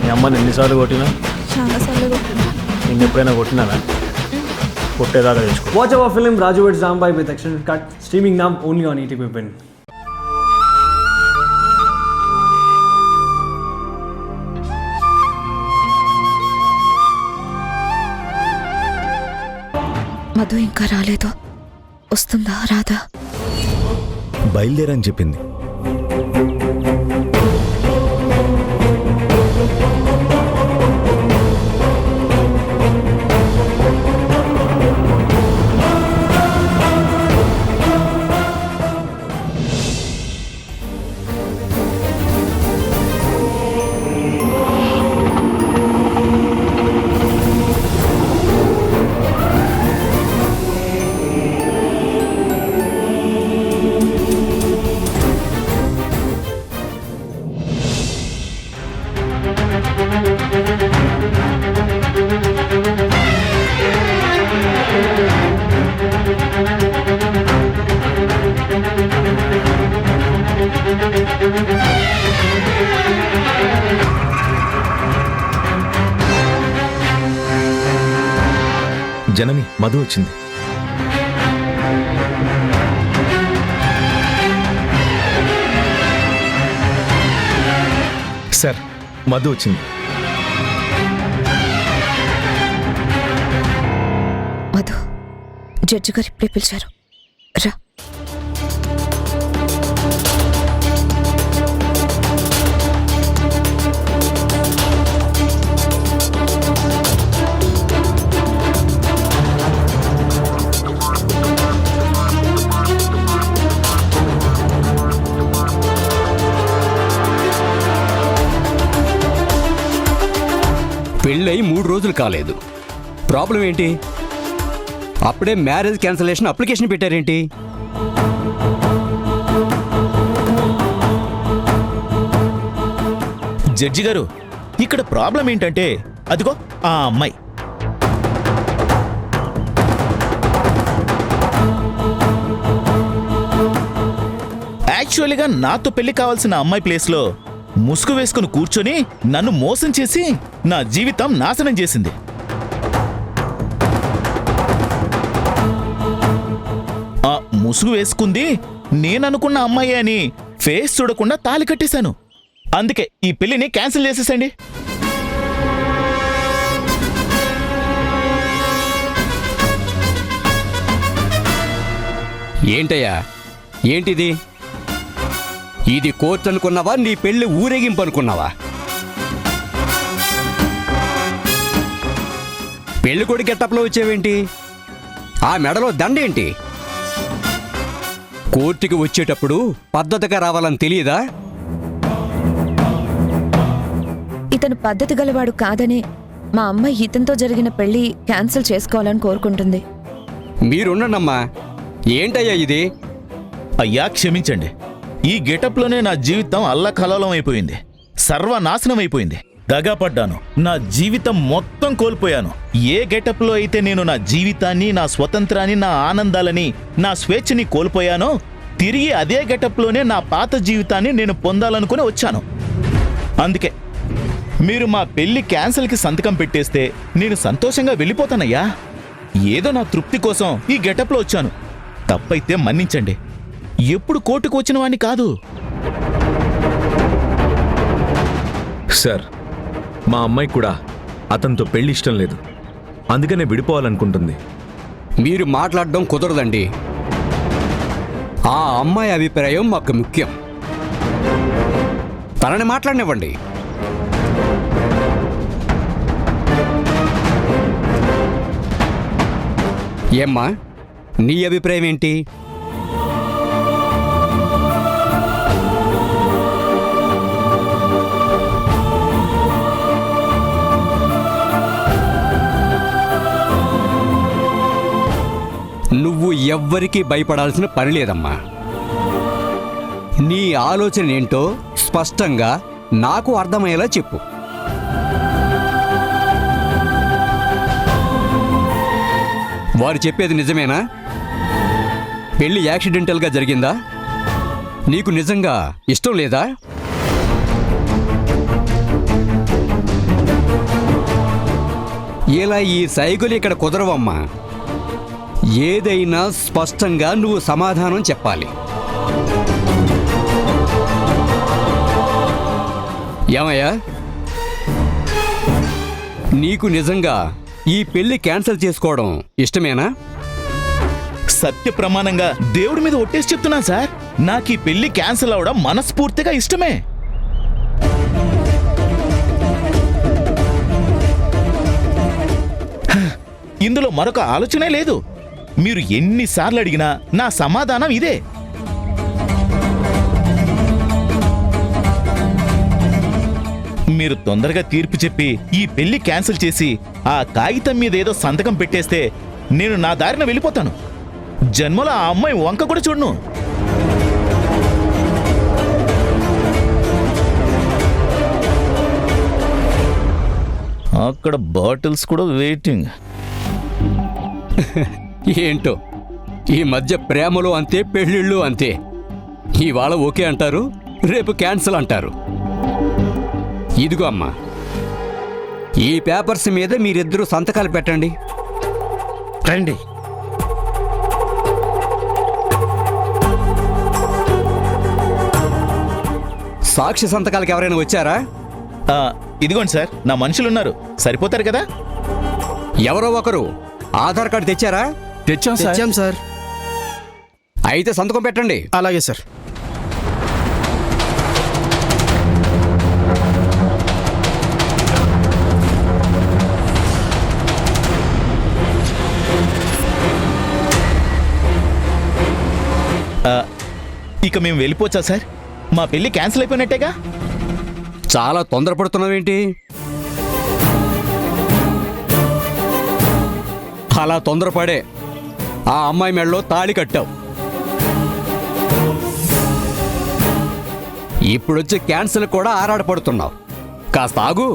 మీ అమ్మని ఎన్నిసార్లు కొట్టినా? చాలాసార్లు కొట్టినా. నేను ఎప్పుడైనా కొట్టినానా? కొట్టేదాకా తెచ్చుకో. Watch our film Raju vs. Zambai with extended cut, streaming now only on ETV Win. Madhu ఇంకా రాలేదు. వస్తుందా రాదా? బయలుదేరని చెప్పింది. జనని, మధు వచ్చింది. సార్, మధు వచ్చింది. మధు, జడ్జి గారు ఇప్పుడే పిలిచారు, రా. పెళ్ళై 3 రోజులు కాలేదు. ప్రాబ్లం ఏంటి? అప్పుడే మ్యారేజ్ క్యాన్సలేషన్ అప్లికేషన్ పెట్టారేంటి? జడ్జి గారు, ఇక్కడ ప్రాబ్లం ఏంటంటే అదిగో ఆ అమ్మాయి. యాక్చువల్గా నాతో పెళ్లి కావాల్సిన అమ్మాయి ప్లేస్లో ముసుగు వేసుకుని కూర్చొని నన్ను మోసం చేసి నా జీవితం నాశనం చేసింది. ఆ ముసుగు వేసుకుంది నేననుకున్న అమ్మాయి అని ఫేస్ చూడకుండా తాళి కట్టేశాను. అందుకే ఈ పెళ్లిని క్యాన్సిల్ చేసేసండి. ఏంటయ్యా, ఏంటిది? ఇది కోర్టు అనుకున్నావా? నీ పెళ్లి ఊరేగింపు అనుకున్నావా? పెళ్లి కొడుకు గెటప్లో వచ్చేవేంటి? ఆ మెడలో దండేంటి? కోర్టుకి వచ్చేటప్పుడు పద్ధతిగా రావాలని తెలియదా? ఇతను పద్ధతి గలవాడు కాదనే మా అమ్మ ఇతనితో జరిగిన పెళ్లి క్యాన్సిల్ చేసుకోవాలని కోరుకుంటుంది. మీరుండమ్మా. ఏంటయ్యా ఇది? అయ్యా క్షమించండి, ఈ గెటప్లోనే నా జీవితం అల్లకల్లోలం అయిపోయింది, సర్వనాశనం అయిపోయింది. దగాపడ్డాను, నా జీవితం మొత్తం కోల్పోయాను. ఏ గెటప్లో అయితే నేను నా జీవితాన్ని, నా స్వతంత్రాన్ని, నా ఆనందాలని, నా స్వేచ్ఛని కోల్పోయానో తిరిగి అదే గెటప్లోనే నా పాత జీవితాన్ని నేను పొందాలనుకుని వచ్చాను. అందుకే మీరు మా పెళ్లి క్యాన్సిల్కి సంతకం పెట్టేస్తే నేను సంతోషంగా వెళ్ళిపోతానయ్యా. ఏదో నా తృప్తి కోసం ఈ గెటప్లో వచ్చాను. తప్పైతే మన్నించండి. ఎప్పుడు కోర్టుకు వచ్చిన వాణ్ణి కాదు. సార్, మా అమ్మాయి కూడా అతనితో పెళ్లి ఇష్టం లేదు, అందుకనే విడిపోవాలనుకుంటుంది. మీరు మాట్లాడడం కుదరదండి. ఆ అమ్మాయి అభిప్రాయం మాకు ముఖ్యం. తనని మాట్లాడనివ్వండి. ఏమ్మా, నీ అభిప్రాయం ఏంటి? నువ్వు ఎవ్వరికీ భయపడాల్సిన పని లేదమ్మా. నీ ఆలోచన ఏంటో స్పష్టంగా నాకు అర్థమయ్యేలా చెప్పు. వారు చెప్పేది నిజమేనా? పెళ్లి యాక్సిడెంటల్గా జరిగిందా? నీకు నిజంగా ఇష్టం లేదా? ఇలా ఈ సైకిల్ ఇక్కడ కుదరవమ్మా. ఏదైనా స్పష్టంగా నువ్వు సమాధానం చెప్పాలి. ఏమయ్యా, నీకు నిజంగా ఈ పెళ్లి క్యాన్సిల్ చేసుకోవడం ఇష్టమేనా? సత్య ప్రమాణంగా దేవుడి మీద ఒట్టేసి చెప్తున్నాను సార్, నాకు ఈ పెళ్లి క్యాన్సిల్ అవడం మనస్ఫూర్తిగా ఇష్టమే. ఇందులో మరొక ఆలోచనే లేదు. మీరు ఎన్నిసార్లు అడిగినా నా సమాధానం ఇదే. మీరు తొందరగా తీర్పు చెప్పి ఈ పెళ్లి క్యాన్సిల్ చేసి ఆ కాగితం మీద ఏదో సంతకం పెట్టేస్తే నేను నా దారిన వెళ్ళిపోతాను. జన్మలో ఆ అమ్మాయి వంక కూడా చూడను. అక్కడ బాటిల్స్ కూడా వెయిటింగ్. ఏంటో ఈ మధ్య ప్రేమలో అంతే, పెళ్ళిళ్ళు అంతే. ఇవాళ ఓకే అంటారు, రేపు క్యాన్సిల్ అంటారు. ఇదిగో అమ్మా, ఈ పేపర్స్ మీద మీరిద్దరూ సంతకాలు పెట్టండి. రండి. సాక్షి సంతకాలకు ఎవరైనా వచ్చారా? ఇదిగోండి సార్, నా మనుషులున్నారు, సరిపోతారు కదా. ఎవరో ఒకరు ఆధార్ కార్డు తెచ్చారా? తెచ్చాం సార్. అయితే సంతకం పెట్టండి. అలాగే సార్. ఇక మేము వెళ్ళిపోవచ్చా సార్? మా పెళ్లి క్యాన్సిల్ అయిపోయినట్టేగా. చాలా తొందరపడుతున్నావేంటి? అలా తొందరపడే ఆ అమ్మాయి మెడలో తాళి కట్టావు. ఇప్పుడొచ్చి క్యాన్సిల్ కూడా ఆరాటపడుతున్నావు. కాస్త ఆగు.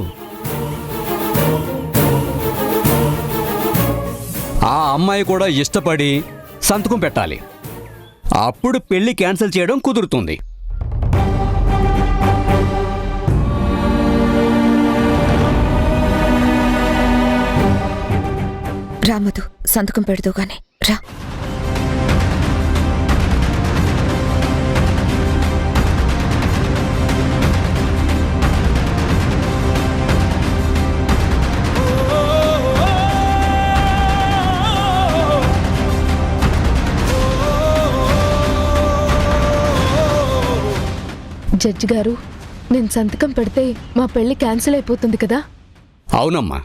ఆ అమ్మాయి కూడా ఇష్టపడి సంతకం పెట్టాలి. అప్పుడు పెళ్లి క్యాన్సిల్ చేయడం కుదురుతుంది. రామధు, సంతకం పెడదు గాని రా. జడ్జి గారు, నేను సంతకం పెడితే మా పెళ్లి క్యాన్సిల్ అయిపోతుంది కదా? అవునమ్మా.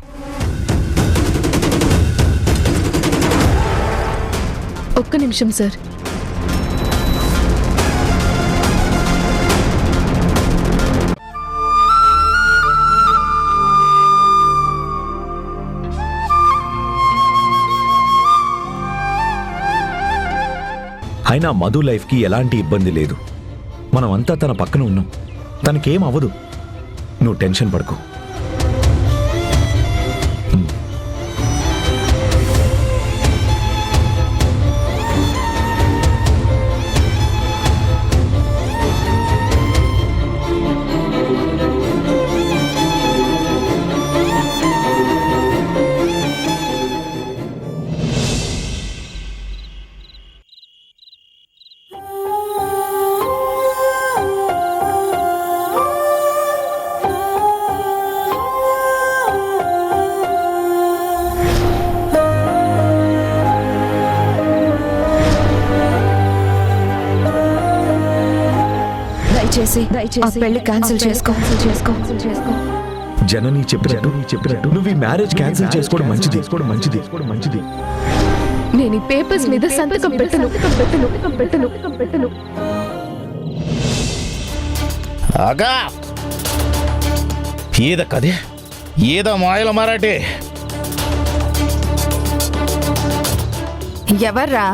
ఒక్క నిమిషం సార్. అయినా మధు లైఫ్కి ఎలాంటి ఇబ్బంది లేదు. మనమంతా తన పక్కన ఉన్నాం. తనకేం అవ్వదు. నువ్వు టెన్షన్ పడకు. దయచేసి పెళ్లి క్యాన్సిల్ చేసుకో. జనని చెప్పినట్టు నువ్వు ఈ మ్యారేజ్ క్యాన్సిల్ చేసుకోవడం మంచిది. నేను ఈ పేపర్స్ మీద సంతకం పెట్టను. ఆగా ఈద కదే ఈద మాయల మరాఠీ. ఎవర్రా?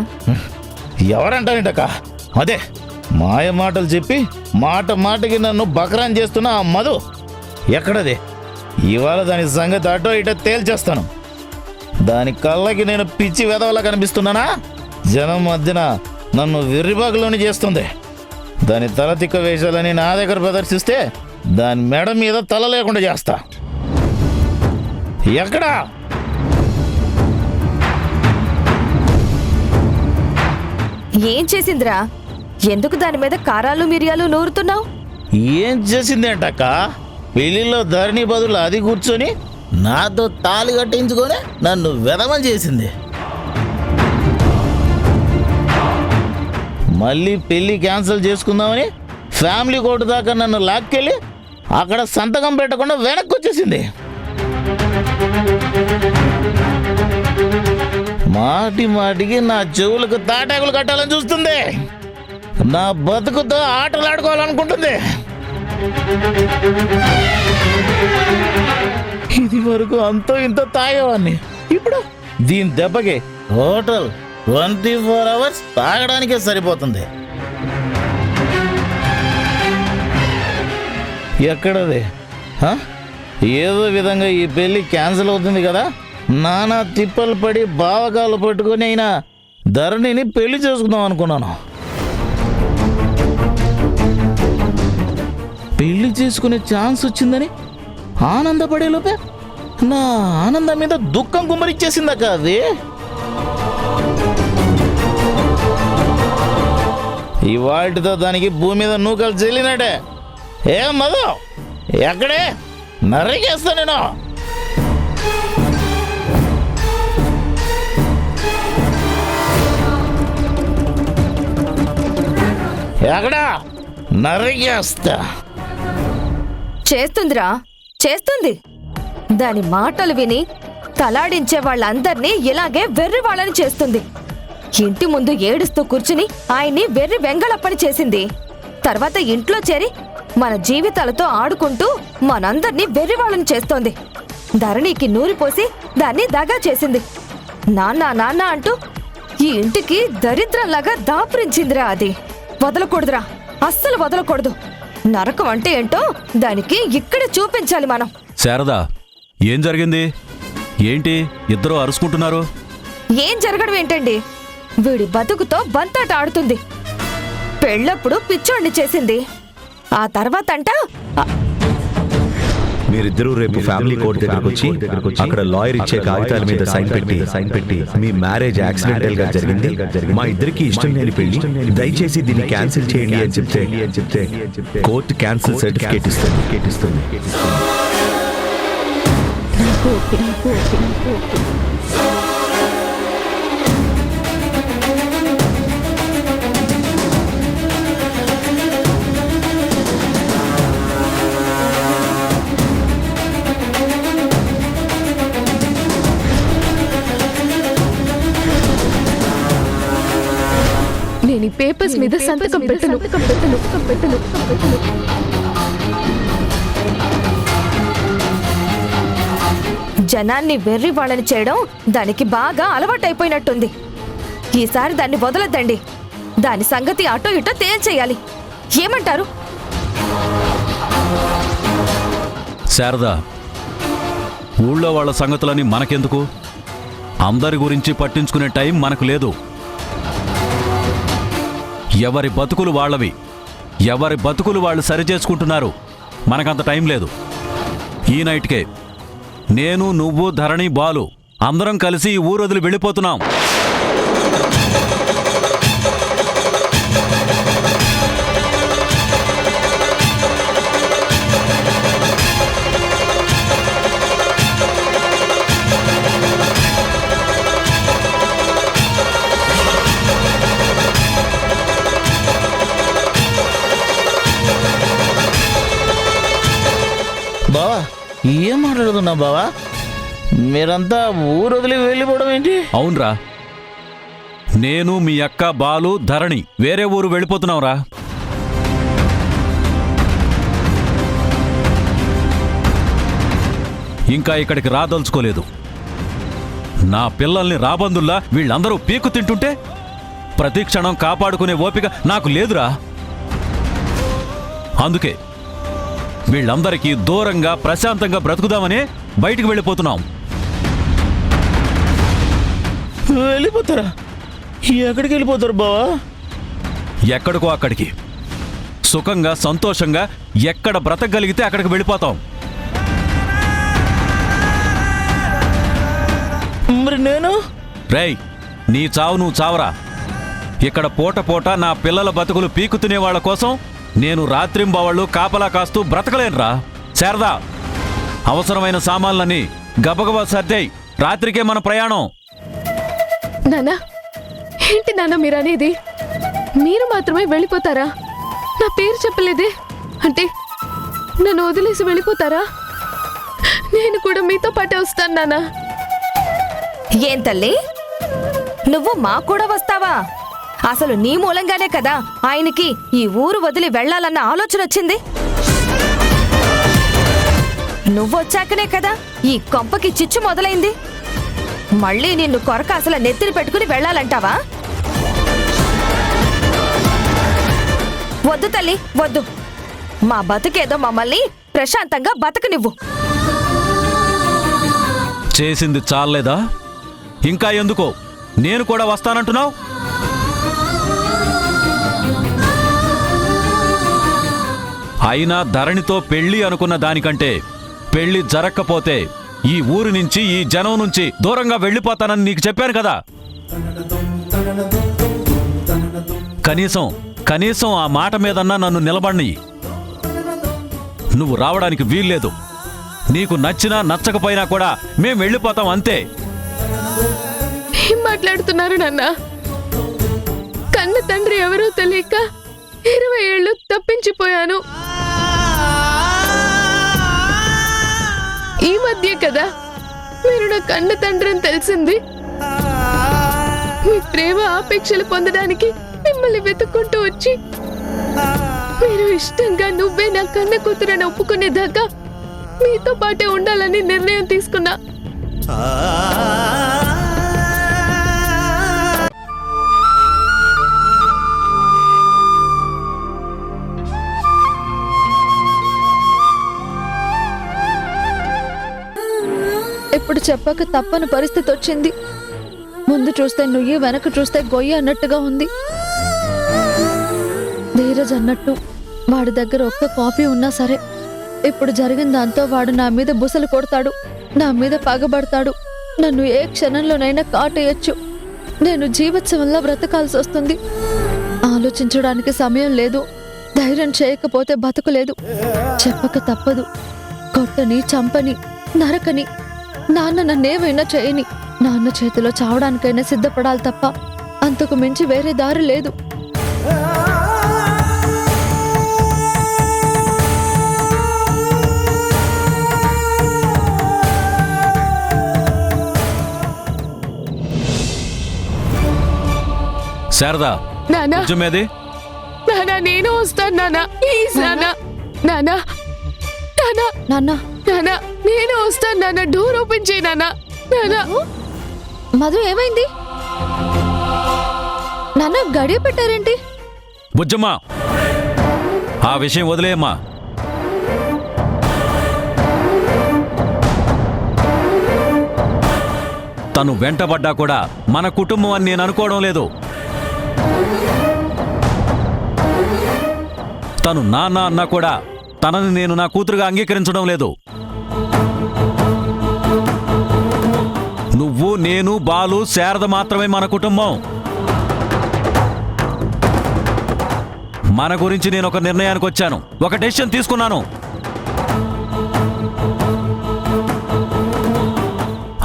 ఎవరంటారేంటక్క? అదే మాయ మాటలు చెప్పి మాటకి నన్ను బకరాన్ చేస్తున్న ఆ మధు ఎక్కడది? ఇవాళ దాని సంగతి అటో ఇటో తేల్చేస్తాను. దాని కళ్ళకి నేను పిచ్చి వెధవలా కనిపిస్తున్నానా? జనం మధ్యన నన్ను వెర్రిబాగులోని చేస్తుంది. దాని తల తిక్క వేషాలని నా దగ్గర ప్రదర్శిస్తే దాని మెడ మీద తల లేకుండా చేస్తా. ఎక్కడా? ఏం చేసిందిరా? ఎందుకు దాని మీద కారాలు మిరియాలు నూరుతున్నావు? ఏం చేసింది అంటక్క? పెళ్లిలో ధరణి బదులు అది కూర్చొని నాతో తాళి కట్టించుకొని నన్ను వెధవం చేసింది. మళ్ళీ పెళ్లి క్యాన్సిల్ చేసుకుందామని ఫ్యామిలీ కోర్టు దాకా నన్ను లాక్కెళ్ళి అక్కడ సంతకం పెట్టకుండా వెనక్కి వచ్చేసింది. మాటి మాటికి నా చెవులకు తాటాకులు కట్టాలని చూస్తుంది. నా బతుకుతో ఆటలాడుకోవాలనుకుంటుంది. ఇది వరకు అంతో ఇంతో తాగేవాడిని. ఇప్పుడు దీని దెబ్బకి హోటల్ 24 hours తాగడానికే సరిపోతుంది. ఎక్కడది? ఏదో విధంగా ఈ పెళ్లి క్యాన్సిల్ అవుతుంది కదా. నానా తిప్పలు పడి బావకాలు పట్టుకొని అయినా ధరణిని పెళ్లి చేసుకుందాం అనుకున్నాను. పెళ్లి చేసుకునే ఛాన్స్ వచ్చిందని ఆనందపడే లోపే నా ఆనందం మీద దుఃఖం కుమ్మరిచ్చేసిందక్క అది. ఇవాటితో దానికి భూమి మీద నూకలు చెల్లినట్టే. ఏ మధు, ఎక్కడే నరికేస్తా నేను. ఎక్కడా నరికేస్తా. చేస్తుందిరా, చేస్తుంది. దాని మాటలు విని తలాడించే వాళ్ళందర్నీ ఇలాగే వెర్రి వాళ్ళని చేస్తుంది. ఇంటి ముందు ఏడుస్తూ కూర్చుని ఆయన్ని వెర్రి వెంగళప్పని చేసింది. తర్వాత ఇంట్లో చేరి మన జీవితాలతో ఆడుకుంటూ మనందర్నీ వెర్రి వాళ్ళని చేస్తోంది. ధరణికి నూరిపోసి దాన్ని దగా చేసింది. నాన్న నాన్న అంటూ ఈ ఇంటికి దరిద్రంలాగా దాపురించిందిరా. అది వదలకూడదురా, అస్సలు వదలకూడదు. నరకం అంటే ఏంటో దానికి ఇక్కడ చూపించాలి మనం. శారదా, ఏం జరిగింది? ఏంటి ఇద్దరు అరుచుకుంటున్నారు? ఏం జరగడం ఏంటండి? వీడి బతుకుతో బంతాట ఆడుతుంది. పెళ్ళప్పుడు పిచ్చోడిని చేసింది. ఆ తర్వాత మీరిద్దరూ రేపు ఫ్యామిలీ కోర్ట్ దగ్గరకు వచ్చి అక్కడ లాయర్ ఇచ్చే కాగితాల మీద సైన్ పెట్టి మీ మ్యారేజ్ యాక్సిడెంటల్ గా జరిగింది, మా ఇద్దరికి ఇష్టం లేని పెళ్లి, దయచేసి దీన్ని క్యాన్సిల్ చేయండి అని చెప్తే కోర్టు క్యాన్సిల్ సర్టిఫికేట్ ఇస్తుంది. నేను ఈ పేపర్స్ మీద సంతకం పెట్టను. జనాన్ని వెర్రి వాళ్ళని చేయడం దానికి బాగా అలవాటైపోయినట్టుంది. ఈసారి దాన్ని వదలద్దండి. దాని సంగతి అటో ఇటో తేల్చేయాలి. ఏమంటారు? శారదా, ఊళ్ళో వాళ్ళ సంగతులని మనకెందుకు? అందరి గురించి పట్టించుకునే టైం మనకు లేదు. ఎవరి బతుకులు వాళ్ళవి, ఎవరి బతుకులు వాళ్ళు సరిచేసుకుంటున్నారు. మనకంత టైం లేదు. ఈ నైట్కే నేను, నువ్వు, ధరణి, బాలు అందరం కలిసి ఈ ఊరు వదిలి వెళ్ళిపోతున్నాం. బావా, ఏం మాట్లాడుతున్నా బావా? మీరంతా ఊరు వదిలి వెళ్ళిపోవడం ఏంటి? అవునరా, నేను, మీ అక్క, బాలు, ధరణి వేరే ఊరు వెళ్ళిపోతున్నావురా. ఇంకా ఇక్కడికి రాదలుచుకోలేదు. నా పిల్లల్ని రాబందుల్లా వీళ్ళందరూ పీకు తింటుంటే ప్రతి క్షణం కాపాడుకునే ఓపిక నాకు లేదురా. అందుకే వీళ్ళందరికీ దూరంగా ప్రశాంతంగా బ్రతుకుదామని బయటికి వెళ్ళిపోతున్నాం. వెళ్ళిపోతారా? ఎక్కడికి వెళ్ళిపోతారు బావా? ఎక్కడికో అక్కడికి. సుఖంగా సంతోషంగా ఎక్కడ బ్రతకగలిగితే అక్కడికి వెళ్ళిపోతాం. మరి నేను? రేయ్, నీ చావు నువ్వు చావరా. ఇక్కడ పూట పూట నా పిల్లల బతుకులు పీకు తినే వాళ్ళ కోసం నేను రాత్రింబవళ్ళు కాపలా కాస్తూ బ్రతకలేనురా. శారదా, అవసరమైన సామాన్లన్నీ గబగబా సర్దాయి. రాత్రికే మన ప్రయాణం. నానా, ఏంటి నాన్న మీరనేది? మీరు మాత్రమే వెళ్ళిపోతారా? నా పేరు చెప్పలేదే. అంటే నన్ను వదిలేసి వెళ్ళిపోతారా? నేను కూడా మీతో పాటే వస్తాను నానా. ఏం తల్లి, నువ్వు మా కూడా వస్తావా? అసలు నీ మూలంగానే కదా ఆయనకి ఈ ఊరు వదిలి వెళ్లాలన్న ఆలోచన వచ్చింది. నువ్వొచ్చాకనే కదా ఈ కొంపకి చిచ్చు మొదలైంది. మళ్ళీ నిన్ను కొరక అసలు నెత్తిని పెట్టుకుని వెళ్లాలంటావా? వద్దు తల్లి, వద్దు. మా బతుకేదో మమ్మల్ని ప్రశాంతంగా బతకనివ్వు. చేసింది చాలేదా? ఇంకా ఎందుకో నేను కూడా వస్తానంటున్నావు? అయినా ధరణితో పెళ్లి అనుకున్న దానికంటే పెళ్లి జరక్కపోతే ఈ ఊరి నుంచి, ఈ జనం నుంచి దూరంగా వెళ్ళిపోతానని నీకు చెప్పాను కదా. కనీసం ఆ మాట మీదన్నా నన్ను నిలబడిని. నువ్వు రావడానికి వీల్లేదు. నీకు నచ్చినా నచ్చకపోయినా కూడా మేం వెళ్ళిపోతాం, అంతే. ఏం మాట్లాడుతున్నారు నాన్న? కన్న తండ్రి ఎవరో తెలియక 20 ఏళ్ళు తప్పించిపోయాను. ఈ మధ్య కదా మీరు నా కన్న తండ్రి అని తెలిసింది. మీ ప్రేమ ఆపేక్షలు పొందడానికి మిమ్మల్ని వెతుక్కుంటూ వచ్చి మీరు ఇష్టంగా నువ్వే నా కన్న కూతురని ఒప్పుకునేదాకా మీతో పాటే ఉండాలని నిర్ణయం తీసుకున్నా. ఎప్పుడు చెప్పక తప్పని పరిస్థితి వచ్చింది. ముందు చూస్తే నుయ్యి, వెనక చూస్తే గొయ్యి అన్నట్టుగా ఉంది. ధీరజ్ అన్నట్టు వాడి దగ్గర ఒక్క కాపీ ఉన్నా సరే ఇప్పుడు జరిగిన దాంతో వాడు నా మీద బుసలు కొడతాడు, నా మీద పగబడతాడు, నన్ను ఏ క్షణంలోనైనా కాటేయచ్చు. నేను జీవోత్సవంలా బ్రతకాల్సి వస్తుంది. ఆలోచించడానికి సమయం లేదు. ధైర్యం చేయకపోతే బతుకులేదు. చెప్పక తప్పదు. కొట్టని, చంపని, నరకని, నాన్న నన్నేమైనా చేయని, నాన్న చేతిలో చావడానికైనా సిద్ధపడాలి తప్ప అంతకు మించి వేరే దారి లేదు. శారదా, నానా, నిజమేది? నానా, నేను వస్తాను నానా. ప్లీజ్ నానా. నానా, నానా, నాన్న, నానా, నేను వస్తాను నానా. డోర్ ఓపెన్ చేయి నానా. నానా. మధు, ఏమైంది? నాన్న, గడియ పెట్టారేంటి? బుజ్జమ్మా, ఆ విషయం వదిలేయమ్మా. తను వెంటబడ్డా కూడా మన కుటుంబం అని నేను అనుకోవడం లేదు. తను నాన్న అన్నా కూడా తనని నేను నా కూతురుగా అంగీకరించడం లేదు. నువ్వు, నేను, బాలు, శారద మాత్రమే మన కుటుంబం. మన గురించి నేను ఒక నిర్ణయానికి వచ్చాను, ఒక డెసిషన్ తీసుకున్నాను.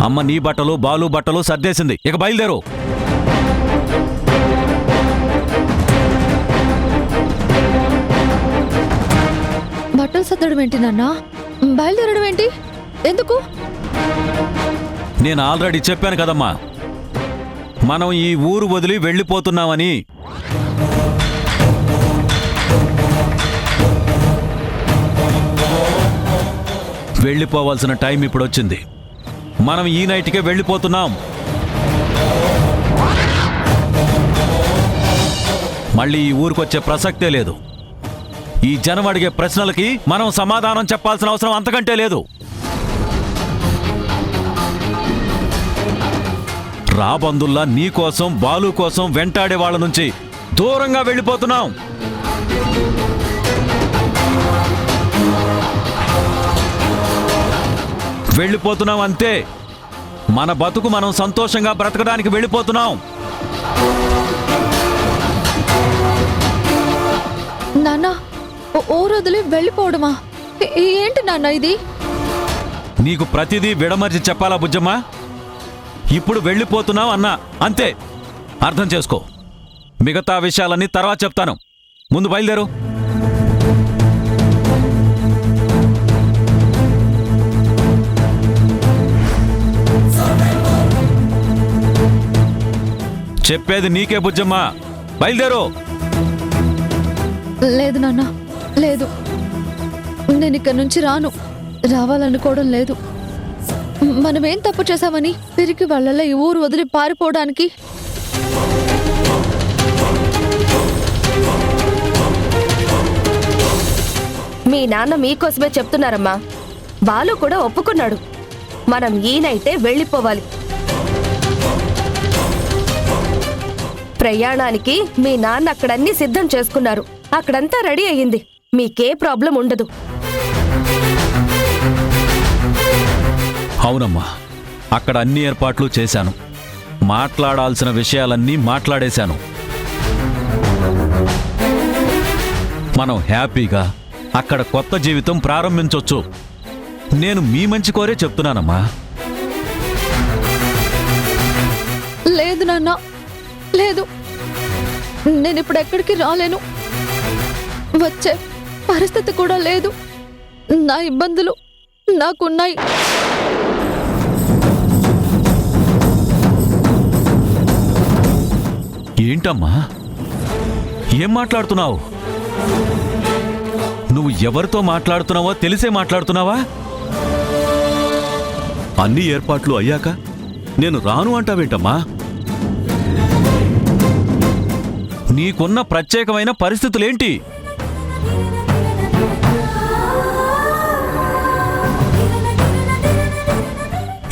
అమ్మ నీ బట్టలు, బాలు బట్టలు సర్దేసింది. ఇక బయలుదేరు. బట్టలు సర్దడం ఏంటి నాన్న? బయలుదేరడం ఏంటి? ఎందుకు? నేను ఆల్రెడీ చెప్పాను కదమ్మా, మనం ఈ ఊరు వదిలి వెళ్ళిపోతున్నామని. వెళ్ళిపోవాల్సిన టైం ఇప్పుడు వచ్చింది. మనం ఈ నైట్కే వెళ్ళిపోతున్నాం. మళ్ళీ ఈ ఊరికొచ్చే ప్రసక్తే లేదు. ఈ జనం అడిగే ప్రశ్నలకి మనం సమాధానం చెప్పాల్సిన అవసరం అంతకంటే లేదు. రాబందుల్లా నీ కోసం, బాలు కోసం వెంటాడే వాళ్ళ నుంచి దూరంగా వెళ్ళిపోతున్నాం. వెళ్ళిపోతున్నాం అంతే. మన బతుకు మనం సంతోషంగా బ్రతకడానికి వెళ్ళిపోతున్నాం. నాన్న ఊరు వదిలి వెళ్ళిపోవడమా? ఏంటి నాన్న ఇది? నీకు ప్రతిదీ విడమర్చి చెప్పాలా బుజ్జమ్మ? ఇప్పుడు వెళ్ళిపోతున్నావు అన్నా అంతే, అర్థం చేసుకో. మిగతా విషయాలన్నీ తర్వాత చెప్తాను, ముందు బయలుదేరు. చెప్పేది నీకే బుజ్జమ్మ, బయలుదేరు. లేదు నాన్న, లేదు. నేను ఇక్కడి నుంచి రాను, రావాలనుకోవడం లేదు. మనమేం తప్పు చేశామని తిరిగి వాళ్ళ ఈ ఊరు వదిలి పారిపోవడానికి? మీ నాన్న మీకోసమే చెప్తున్నారమ్మా. బాలు కూడా ఒప్పుకున్నాడు, మనం ఈయనైతే వెళ్ళిపోవాలి. ప్రయాణానికి మీ నాన్న అక్కడన్నీ సిద్ధం చేసుకున్నారు, అక్కడంతా రెడీ అయ్యింది, మీకే ప్రాబ్లం ఉండదు. అవునమ్మా, అక్కడ అన్ని ఏర్పాట్లు చేశాను, మాట్లాడాల్సిన విషయాలన్నీ మాట్లాడేశాను. మనం హ్యాపీగా అక్కడ కొత్త జీవితం ప్రారంభించొచ్చు. నేను మీ మంచి కోరే చెప్తున్నానమ్మా. లేదు నాన్న, లేదు. నేను ఇప్పుడు ఎక్కడికి రాలేను, వచ్చే పరిస్థితి కూడా లేదు. నా ఇబ్బందులు నాకున్నాయి. ఏంటమ్మా, ఏం మాట్లాడుతున్నావు? నువ్వు ఎవరితో మాట్లాడుతున్నావో తెలిసే మాట్లాడుతున్నావా? అన్ని ఏర్పాట్లు అయ్యాక నేను రాను అంటావేంటమ్మా? నీకున్న ప్రత్యేకమైన పరిస్థితులేంటి?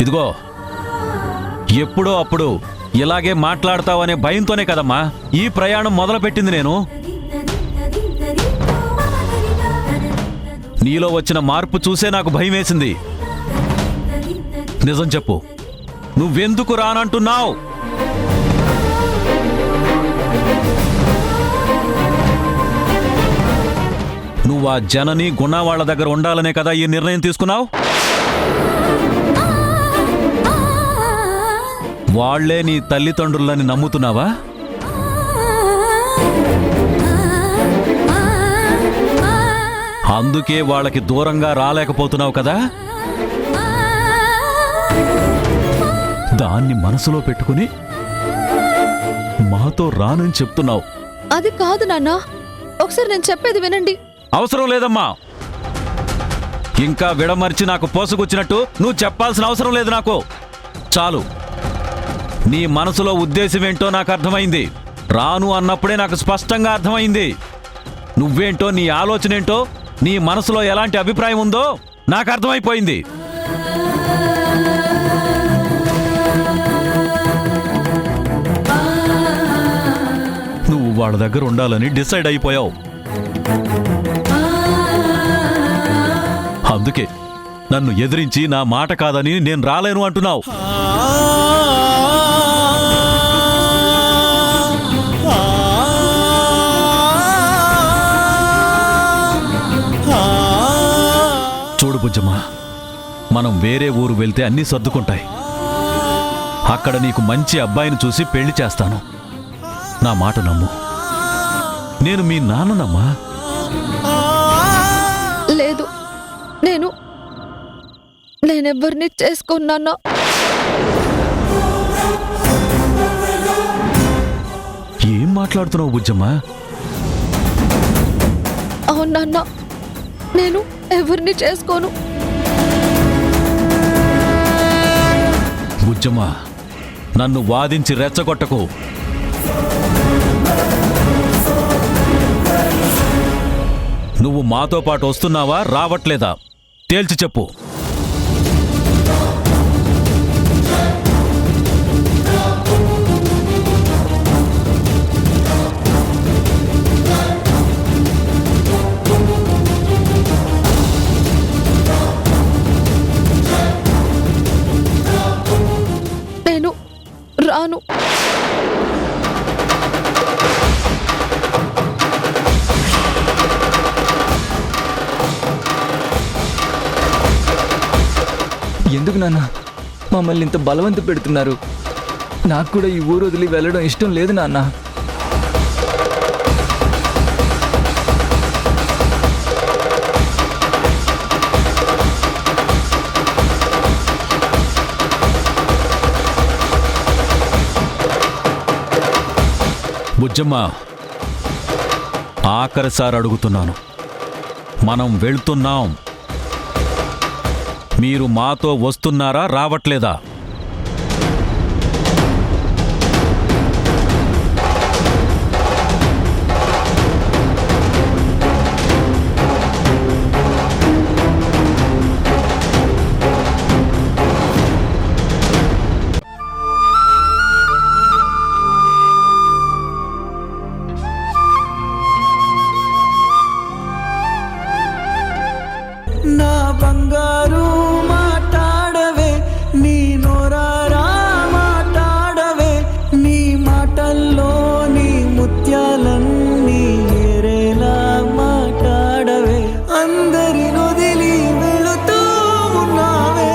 ఇదిగో, ఎప్పుడో అప్పుడు ఇలాగే మాట్లాడతావనే భయంతోనే కదమ్మా ఈ ప్రయాణం మొదలుపెట్టింది నేను. నీలో వచ్చిన మార్పు చూసే నాకు భయం వేసింది. నిజం చెప్పు, నువ్వెందుకు రానంటున్నావు? నువ్వు ఆ జనని గుణ వాళ్ళ దగ్గర ఉండాలనే కదా ఈ నిర్ణయం తీసుకున్నావు? వాళ్లే నీ తల్లిదండ్రులని నమ్ముతున్నావా? అందుకే వాళ్ళకి దూరంగా రాలేకపోతున్నావు కదా? దాన్ని మనసులో పెట్టుకుని మాతో రానని చెప్తున్నావు. అది కాదు నాన్న, ఒకసారి నేను చెప్పేది వినండి. అవసరం లేదమ్మా, ఇంకా విడమర్చి నాకు పోసుకొచ్చినట్టు నువ్వు చెప్పాల్సిన అవసరం లేదు నాకు. చాలు, నీ మనసులో ఉద్దేశమేంటో నాకు అర్థమైంది. రాను అన్నప్పుడే నాకు స్పష్టంగా అర్థమైంది. నువ్వేంటో, నీ ఆలోచనేంటో, నీ మనసులో ఎలాంటి అభిప్రాయం ఉందో నాకు అర్థమైపోయింది. నువ్వు వాళ్ళ దగ్గర ఉండాలని డిసైడ్ అయిపోయావు. అందుకే నన్ను ఎదిరించి నా మాట కాదని నేను రాలేను అంటున్నావు. చూడు బుజ్జమ్మా, మనం వేరే ఊరు వెళ్తే అన్నీ సర్దుకుంటాయి. అక్కడ నీకు మంచి అబ్బాయిని చూసి పెళ్లి చేస్తాను. నా మాట నమ్ము, నేను మీ నాన్ననమ్మా. లేదు, నేనెవ్వరిని చేసుకున్నానా? ఏం మాట్లాడుతున్నావు బుజ్జమ్మా? అవునన్నా, నేను ఎవరిని చేసుకోను. బుజ్జమ్మా, నన్ను వాదించి రెచ్చగొట్టకు. నువ్వు మాతో పాటు వస్తున్నావా, రావట్లేదా? తేల్చి చెప్పు. నేను రాను. ఎందుకు నాన్న మమ్మల్ని ఇంత బలవంత పెడుతున్నారు? నాకు కూడా ఈ ఊరు వదిలి వెళ్ళడం ఇష్టం లేదు నాన్న. బుజ్జమ్మ, ఆఖరిసారి అడుగుతున్నాను, మనం వెళ్తున్నాం, మీరు మాతో వస్తున్నారా రావట్లేదా? నా బంగారు మాట్లాడవే, నీ నోరారా మాట్లాడవే, నీ మాటల్లో నీ ముత్యాలన్నీ ఏరేలా మాట్లాడవే, అందరి నొదిలి వెళుతూ ఉన్నావే.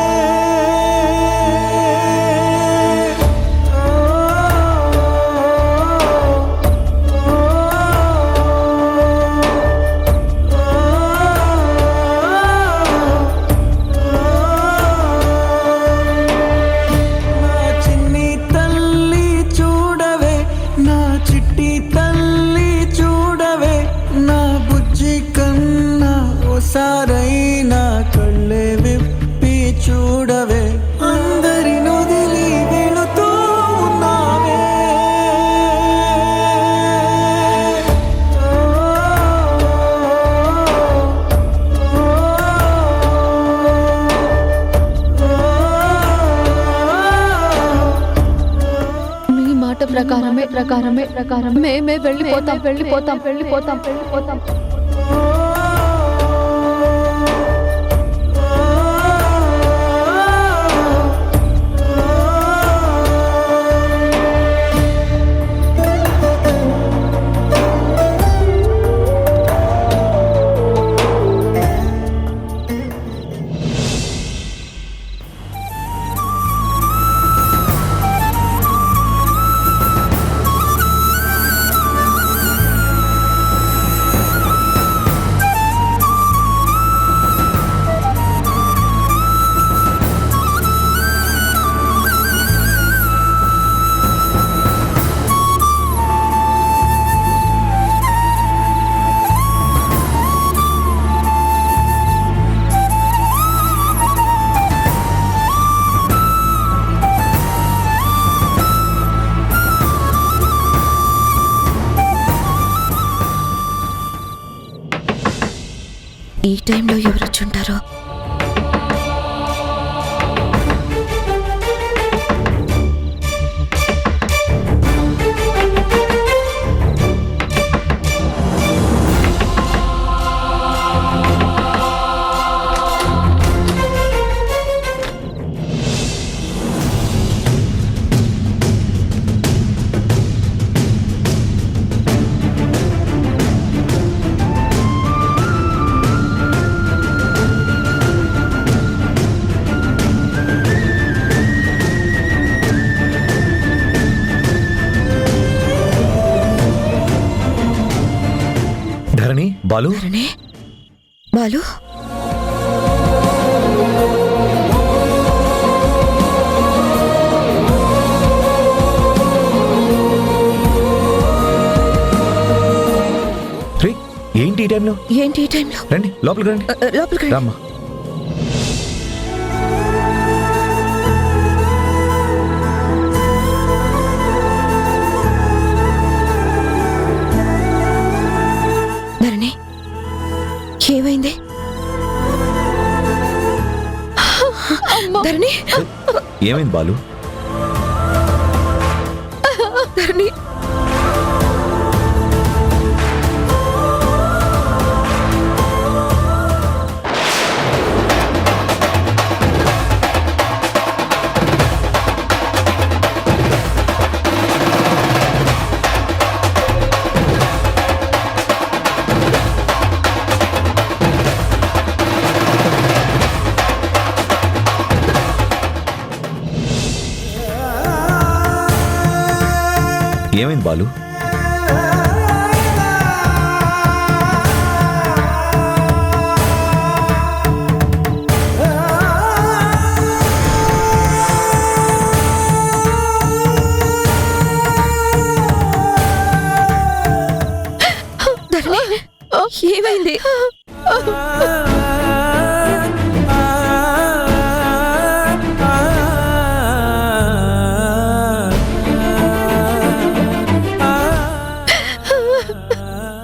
సారైనా కళ్ళే విప్పి చూడవే, అందరి నొదిలి వెళుతూ ఉన్నావే. మీ మాట ప్రకారమే మేమే వెళ్ళిపోతాం. ఈ టైంలో ఎవరు వచ్చుంటారో? ధరణి, బాలు, బాలు, ఏంటి ఈ టైంలో? రండి లోపలికి రండి. రామ్మా. ధరణి, ఏమైంది? ధరణి, ఏమైంది బాలు? ధరణి, ఏమైంది బాలు? ఏమైంది?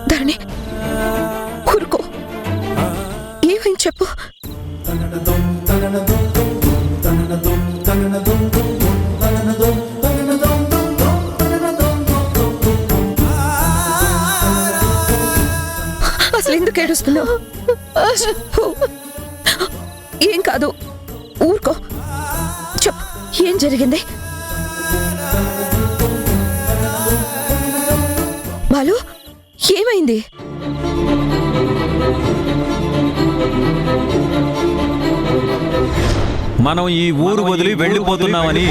ధరణి ఊరుకో, ఏమైంది చెప్పు. అసలు ఎందుకు ఏడుస్తున్నావు? ఏం కాదు, ఊరుకో. చెప్పు, ఏం జరిగింది? బాలు, ఏమైంది? మనం ఈ ఊరు వదిలి వెళ్ళిపోతున్నామని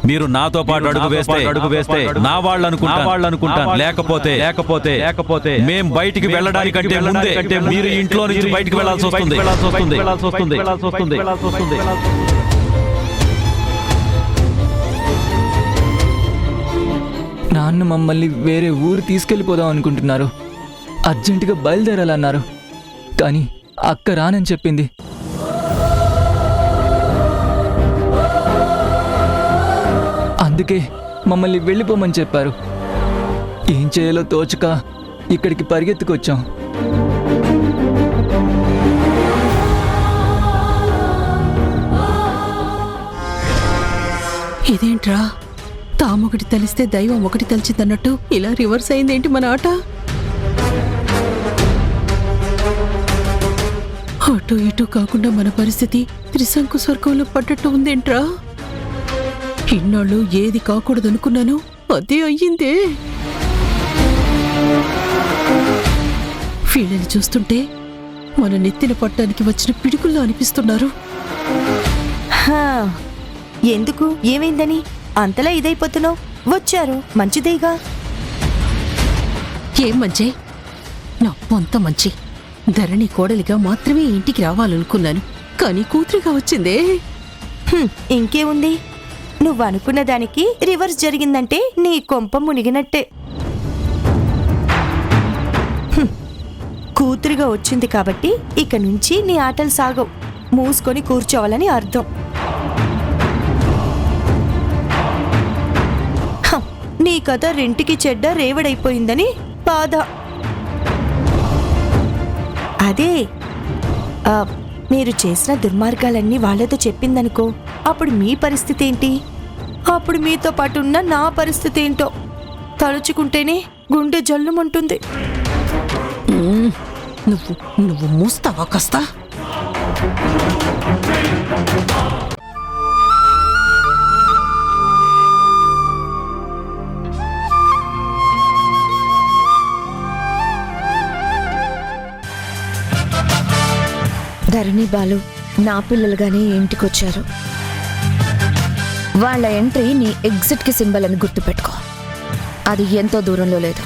మీరు నాతో పాటు అడుగు వేస్తే నా వాళ్ళు అనుకుంటాను. లేకపోతే మేం బయటికి వెళ్ళడానికంటే ముందే మీరు ఇంట్లో నుంచి బయటికి వెళ్ళాల్సి వస్తుంది. నాన్న మమ్మల్ని వేరే ఊరు తీసుకెళ్ళిపోదాం అనుకుంటున్నారు. అర్జెంటుగా బయలుదేరాలన్నారు. కానీ అక్క రానని చెప్పింది. అందుకే మమ్మల్ని వెళ్ళిపోమని చెప్పారు. ఏం చేయాలో తోచక ఇక్కడికి పరిగెత్తుకొచ్చాం. ఇదేంట్రా, తామొకటి తెలిస్తే దైవం ఒకటి తలిచిందన్నట్టు ఇలా రివర్స్ అయిందేంటి మన ఆట? అటు ఇటు కాకుండా మన పరిస్థితి త్రిశంకు స్వర్గంలో పడ్డట్టు ఉందేంట్రా? ఇన్నాళ్ళు ఏది కాకూడదనుకున్నాను, అదే అయ్యిందే. వీళ్ళని చూస్తుంటే మన నెత్తిన పట్టడానికి వచ్చిన పిడుగుల్లో అనిపిస్తున్నారు. ఎందుకు, ఏమైందని అంతలా ఇదైపోతున్నావు? వచ్చారు, మంచిదేగా. ఏం మంచి? నా పొంత మంచి. ధరణి కోడలిగా మాత్రమే ఇంటికి రావాలనుకున్నాను, కానీ కూతురిగా వచ్చిందే. ఇంకేముంది, నువ్వు అనుకున్న దానికి రివర్స్ జరిగిందంటే నీ కొంప మునిగినట్టే. కూతురిగా వచ్చింది కాబట్టి ఇక నుంచి నీ ఆటలు సాగవు. మూసుకొని కూర్చోవాలని అర్థం. నీ కథ రెంటికి చెడ్డ రేవడైపోయిందని బాధ. అదే మీరు చేసిన దుర్మార్గాలన్నీ వాళ్ళతో చెప్పిందనుకో, అప్పుడు మీ పరిస్థితి ఏంటి? అప్పుడు మీతో పాటు ఉన్న నా పరిస్థితి ఏంటో తలుచుకుంటేనే గుండె జల్లుమంటుంది. నువ్వు మూస్తావా కాస్త? ధరణి, బాలు నా పిల్లలుగానే ఇంటికొచ్చారు. వాళ్ళ ఎంట్రీ నీ ఎగ్జిట్కి సింబల్ అని గుర్తుపెట్టుకో. అది ఎంతో దూరంలో లేదు.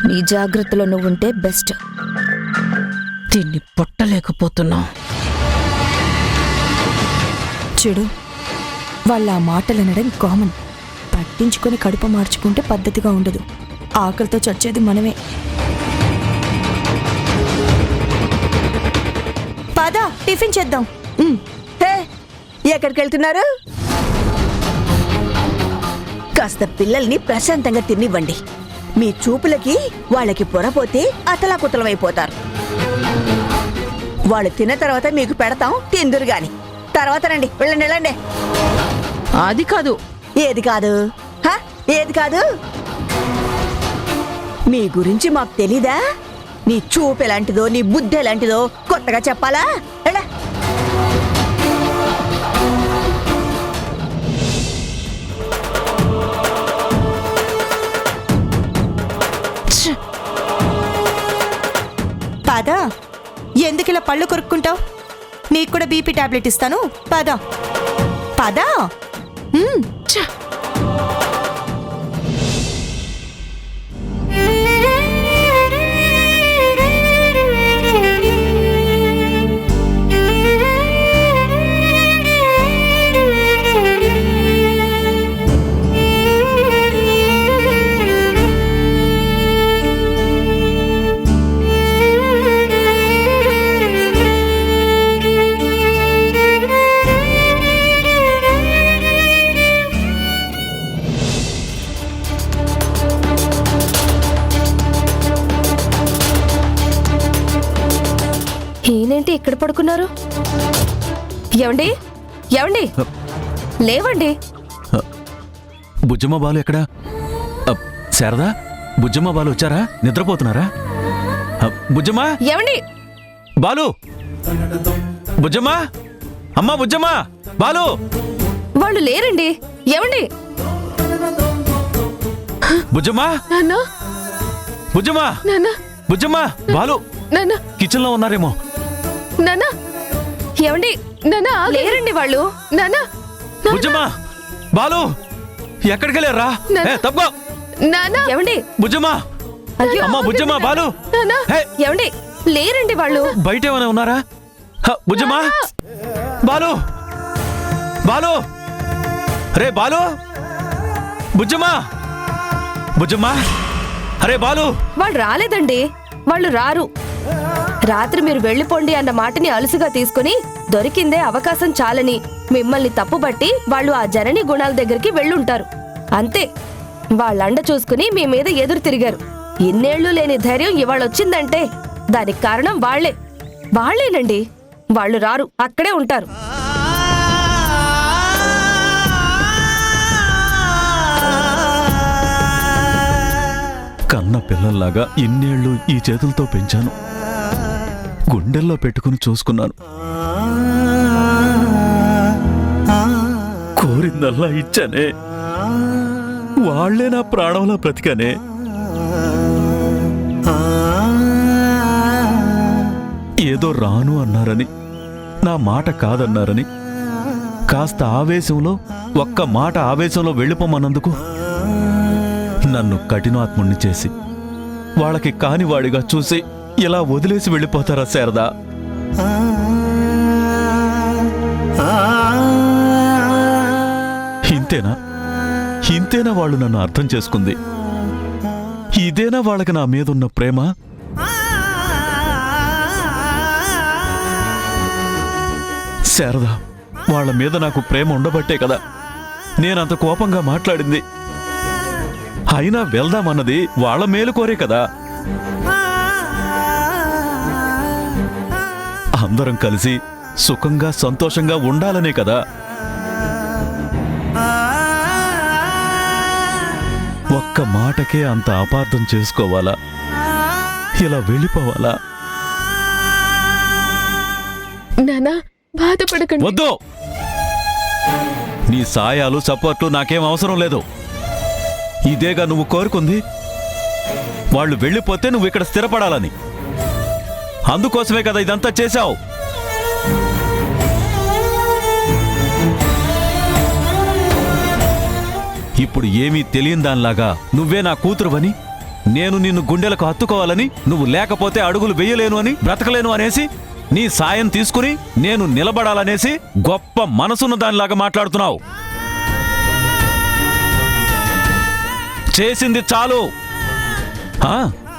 నీ జాగ్రత్తలో నువ్వుంటే బెస్ట్. దీన్ని పొట్టలేకపోతున్నా. చూడు, వాళ్ళ ఆ మాటలు అనడం కామన్. పట్టించుకొని కడుపు మార్చుకుంటే పద్ధతిగా ఉండదు. ఆకలితో చచ్చేది మనమే. పద, టిఫిన్ చేద్దాం. ఎక్కడికి వెళ్తున్నారు? కాస్త పిల్లల్ని ప్రశాంతంగా తినివ్వండి. మీ చూపులకి వాళ్ళకి పొరపోతే అతలాకుతలమైపోతారు. వాళ్ళు తిన్న తర్వాత మీకు పెడతాం, తిందురు గాని. తర్వాత రండి, వెళ్ళండి. అది కాదు. ఏది కాదు? ఏది కాదు? మీ గురించి మాకు తెలీదా? నీ చూపు ఎలాంటిదో, నీ బుద్ధి ఎలాంటిదో కొత్తగా చెప్పాలా? ఎలా? పళ్ళు కొరుక్కుంటావు? నీకు కూడా బీపీ టాబ్లెట్ ఇస్తాను, పద పద. ఈయనేంటి ఇక్కడ పడుకున్నారు? ఏమండి ఏమండి లేవండి. బుజ్జమ్మ బాలు ఎక్కడా? శారదా, బుజ్జమ్మ బాలు వచ్చారా? నిద్రపోతున్నారా? బుజ్జమ్మ, ఏమండి బాలు, బుజ్జమ్మ, అమ్మా బుజ్జమ్మ, బాలు. వాళ్ళు లేరండి. ఏమండి బుజ్జమ్మ, బుజ్జమ్మ, బుజ్జమ్మ, బాలు కిచెన్ లో ఉన్నారేమో. ఏమండి లేరండి వాళ్ళు. బుజ్జమ్మ, బాలు ఎక్కడికి వెళ్ళారా? తప్ప ఏమండి బుజ్జమ్మ, అమ్మా బుజ్జమ్మ, బాలు ఏమండి లేరండి వాళ్ళు. బయట ఏమైనా ఉన్నారా? బుజ్జమ్మ, బాలు, బాలు, అరే బాలు, బుజ్జమ్మ, బుజ్జమ్మ, అరే బాలు. వాళ్ళు రాలేదండి, వాళ్ళు రారు. రాత్రి మీరు వెళ్ళిపోండి అన్న మాటని అలుసుగా తీసుకుని దొరికిందే అవకాశం చాలని మిమ్మల్ని తప్పుబట్టి వాళ్ళు ఆ జనని గుణాల దగ్గరికి వెళ్ళుంటారు. అంతే, వాళ్ళండ చూసుకుని మీ మీద ఎదురు తిరిగారు. ఇన్నేళ్లు లేని ధైర్యం ఇవాళొచ్చిందంటే దానికి కారణం వాళ్లేనండి. వాళ్ళు రారు, అక్కడే ఉంటారు. కన్న పిల్లల్లాగా ఇన్నేళ్లు ఈ చేతులతో పెంచాను, గుండెల్లో పెట్టుకుని చూసుకున్నాను. కోరిందల్లా ఇచ్చానే, వాళ్లే నా ప్రాణంలా బ్రతికానే. ఏదో రాను అన్నారని, నా మాట కాదన్నారని, కాస్త ఆవేశంలో, ఒక్క మాట ఆవేశంలో వెళ్ళిపోమన్నందుకు నన్ను కఠినాత్ముణ్ణి చేసి వాళ్ళకి కానివాడిగా చూసి ఇలా వదిలేసి వెళ్ళిపోతారా శారదా? ఇంతేనా వాళ్ళు నన్ను అర్థం చేసుకుంది? ఇదేనా వాళ్ళకి నా మీదున్న ప్రేమ? శారదా, వాళ్ళ మీద నాకు ప్రేమ ఉండబట్టే కదా నేనంత కోపంగా మాట్లాడింది. అయినా వెళ్దామన్నది వాళ్ళ మేలు కోరే కదా. అందరం కలిసి సుఖంగా సంతోషంగా ఉండాలనే కదా. ఒక్క మాటకే అంత అపార్థం చేసుకోవాలా? ఇలా వెళ్ళిపోవాలా? వద్దు, నీ సాయాలు సపోర్ట్లు నాకేం అవసరం లేదు. ఇదేగా నువ్వు కోరుకుంది. వాళ్ళు వెళ్ళిపోతే నువ్వు ఇక్కడ స్థిరపడాలని. అందుకోసమే కదా ఇదంతా చేశావు. ఇప్పుడు ఏమీ తెలియని దానిలాగా నువ్వే నా కూతురువని, నేను నిన్ను గుండెలకు హత్తుకోవాలని, నువ్వు లేకపోతే అడుగులు వెయ్యలేను అని, బ్రతకలేను అనేసి, నీ సాయం తీసుకుని నేను నిలబడాలనేసి గొప్ప మనసున్న దానిలాగా మాట్లాడుతున్నావు. చేసింది చాలు.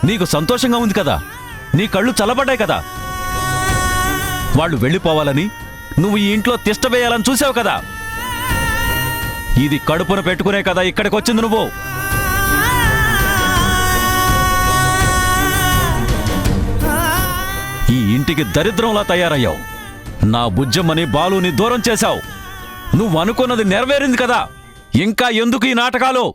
నీకు సంతోషంగా ఉంది కదా, నీ కళ్ళు చల్లబడ్డాయి కదా. వాళ్ళు వెళ్ళిపోవాలని, నువ్వు ఈ ఇంట్లో తిష్ట వేయాలని చూసావు కదా. ఇది కడుపున పెట్టుకునే కదా ఇక్కడికి వచ్చింది నువ్వు. ఈ ఇంటికి దరిద్రంలా తయారయ్యావు. నా బుజ్జమ్మని, బాలుని దూరం చేశావు. నువ్వు అనుకున్నది నెరవేరింది కదా, ఇంకా ఎందుకు ఈ నాటకాలు?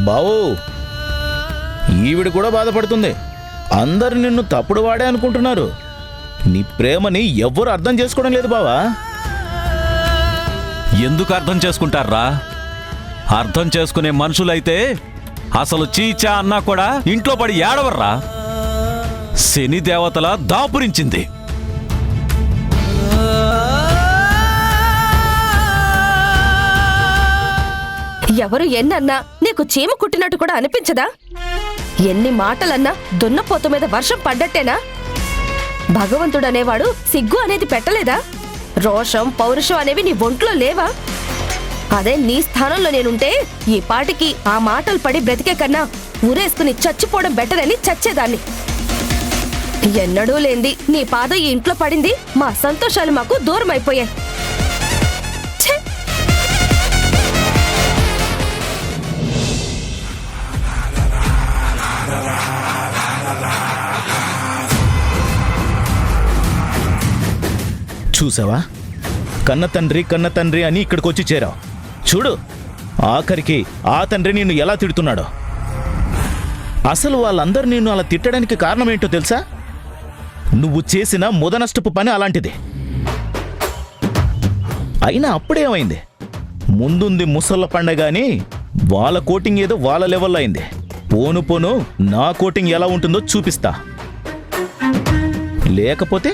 బావు, ఈవిడ కూడా బాధపడుతుంది. అందరు నిన్ను తప్పుడు వాడే అనుకుంటున్నారు. నీ ప్రేమని ఎవ్వరూ అర్థం చేసుకోవడం లేదు బావా. ఎందుకు అర్థం చేసుకుంటారా? అర్థం చేసుకునే మనుషులైతే అసలు చీచా అన్నా కూడా ఇంట్లో పడి ఏడవర్రా. శని దేవతలా దాపురించింది. ఎవరు ఎన్నన్నా నీకు చీమ కుట్టినట్టు కూడా అనిపించదా? ఎన్ని మాటలన్నా దున్నపోతు మీద వర్షం పడ్డట్టేనా? భగవంతుడనేవాడు సిగ్గు అనేది పెట్టలేదా? రోషం పౌరుషం అనేవి నీ ఒంట్లో లేవా? అదే నీ స్థానంలో నేనుంటే ఈ పాటికి ఆ మాటలు పడి బ్రతికే కన్నా ఊరేసుకుని చచ్చిపోవడం బెటర్ అని చచ్చేదాన్ని. ఎన్నడూ లేంది నీ పాదం ఈ ఇంట్లో పడింది, మా సంతోషాలు మాకు దూరం అయిపోయాయి. చూసావా, కన్న తండ్రి అని ఇక్కడికి వచ్చి చేరావు. చూడు, ఆఖరికి ఆ తండ్రి నిన్ను ఎలా తిడుతున్నాడో. అసలు వాళ్ళందరూ నిన్ను అలా తిట్టడానికి కారణం ఏంటో తెలుసా? నువ్వు చేసిన ముదనష్టపు పని అలాంటిది. అయినా అప్పుడేమైంది? ముందుంది ముసళ్ళ పండగని వాళ్ళ కోటింగ్ ఏదో వాళ్ళ లెవెల్లో అయింది. పోను పోను నా కోటింగ్ ఎలా ఉంటుందో చూపిస్తా. లేకపోతే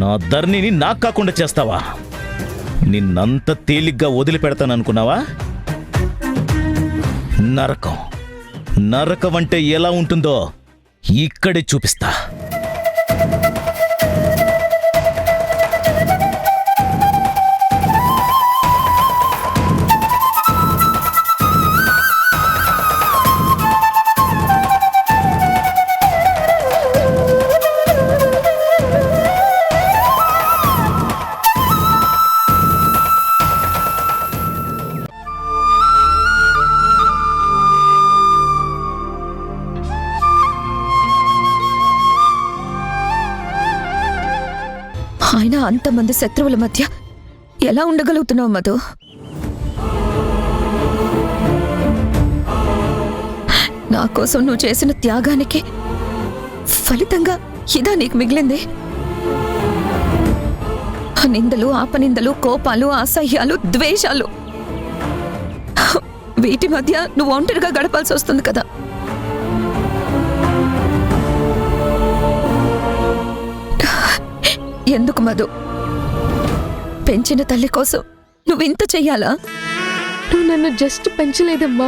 నా ధర్నిని నాకు కాకుండా చేస్తావా? నిన్నంత తేలిగ్గా వదిలిపెడతాననుకున్నావా? నరకం అంటే ఎలా ఉంటుందో ఇక్కడే చూపిస్తా. అయినా అంతమంది శత్రువుల మధ్య ఎలా ఉండగలుగుతున్నావు మధు? నా కోసం నువ్వు చేసిన త్యాగానికి ఫలితంగా ఇదా నీకు మిగిలింది? నిందలు, ఆపనిందలు, కోపాలు, అసహ్యాలు, ద్వేషాలు, వీటి మధ్య నువ్వు ఒంటరిగా గడపాల్సి వస్తుంది కదా. ఎందుకు మధు? పెంచిన తల్లి కోసం నువ్వు ఇంత చెయ్యాలా? నువ్వు నన్ను జస్ట్ పెంచలేదమ్మా,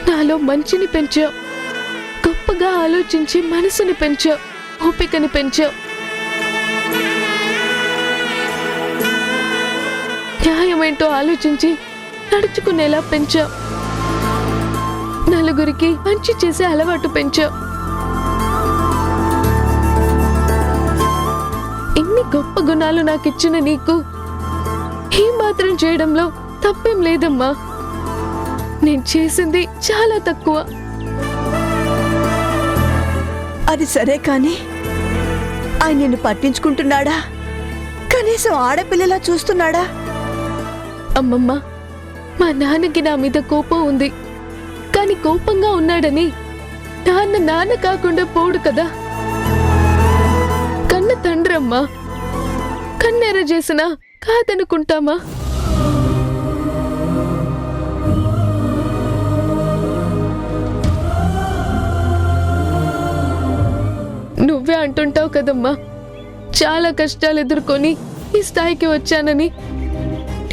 నాలో మంచిని పెంచావు, గొప్పగా ఆలోచించి మనసుని పెంచావు, ఓపికని పెంచావు, న్యాయమేంటో ఆలోచించి నడుచుకునేలా పెంచావు, నలుగురికి మంచి చేసే అలవాటు పెంచావు. ఇన్ని గొప్ప గుణాలు నాకిచ్చిన నీకు ఈ మాత్రం చేయడంలో తప్పేం లేదమ్మా. నేను చేసింది చాలా తక్కువ. అది సరే కాని ఆయన నిన్ను పట్టించుకుంటున్నాడా? కనీసం ఆడపిల్లలా చూస్తున్నాడా? అమ్మమ్మ, మా నాన్నకి నా మీద కోపం ఉంది, కానీ కోపంగా ఉన్నాడని నాన్న కాకుండా పోడు కదా. కన్న తండ్రమ్మా, కన్నెర చేసినా కాదనుకుంటామా? నువ్వే అంటుంటావు కదమ్మా, చాలా కష్టాలు ఎదుర్కొని ఈ స్థాయికి వచ్చానని.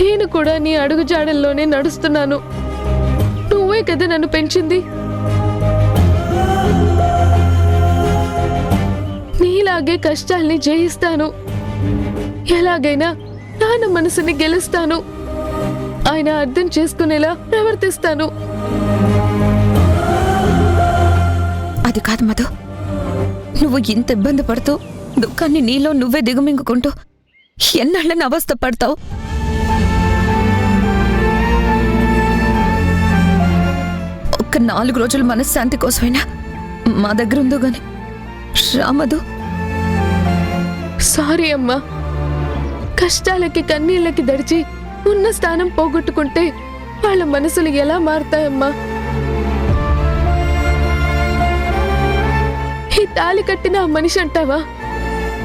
నేను కూడా నీ అడుగుజాడల్లోనే నడుస్తున్నాను. నువ్వే కదా నన్ను పెంచింది. నీలాగే కష్టాల్ని జయిస్తాను. ఎలాగైనా నాన్న మనసుని గెలుస్తాను. ఆయన అర్థం చేసుకునేలా ప్రవర్తిస్తాను. అది కాదు మధు, నువ్వు ఇంత ఇబ్బంది పడుతూ దుఃఖాన్ని నీలో నువ్వే దిగుమింగుకుంటూ ఎన్నాళ్ళని అవస్థ పడతావు? ఒక్క 4 రోజులు మనశ్శాంతి కోసమైనా మా దగ్గర ఉందో గాని రామధు. సారీ అమ్మా, కష్టాలకి కన్నీళ్ళకి దడిచి ఉన్న స్థానం పోగొట్టుకుంటే వాళ్ళ మనసులు ఎలా మారుతాయమ్మా? ఈ తాళి కట్టిన ఆ మనిషి అంటావా?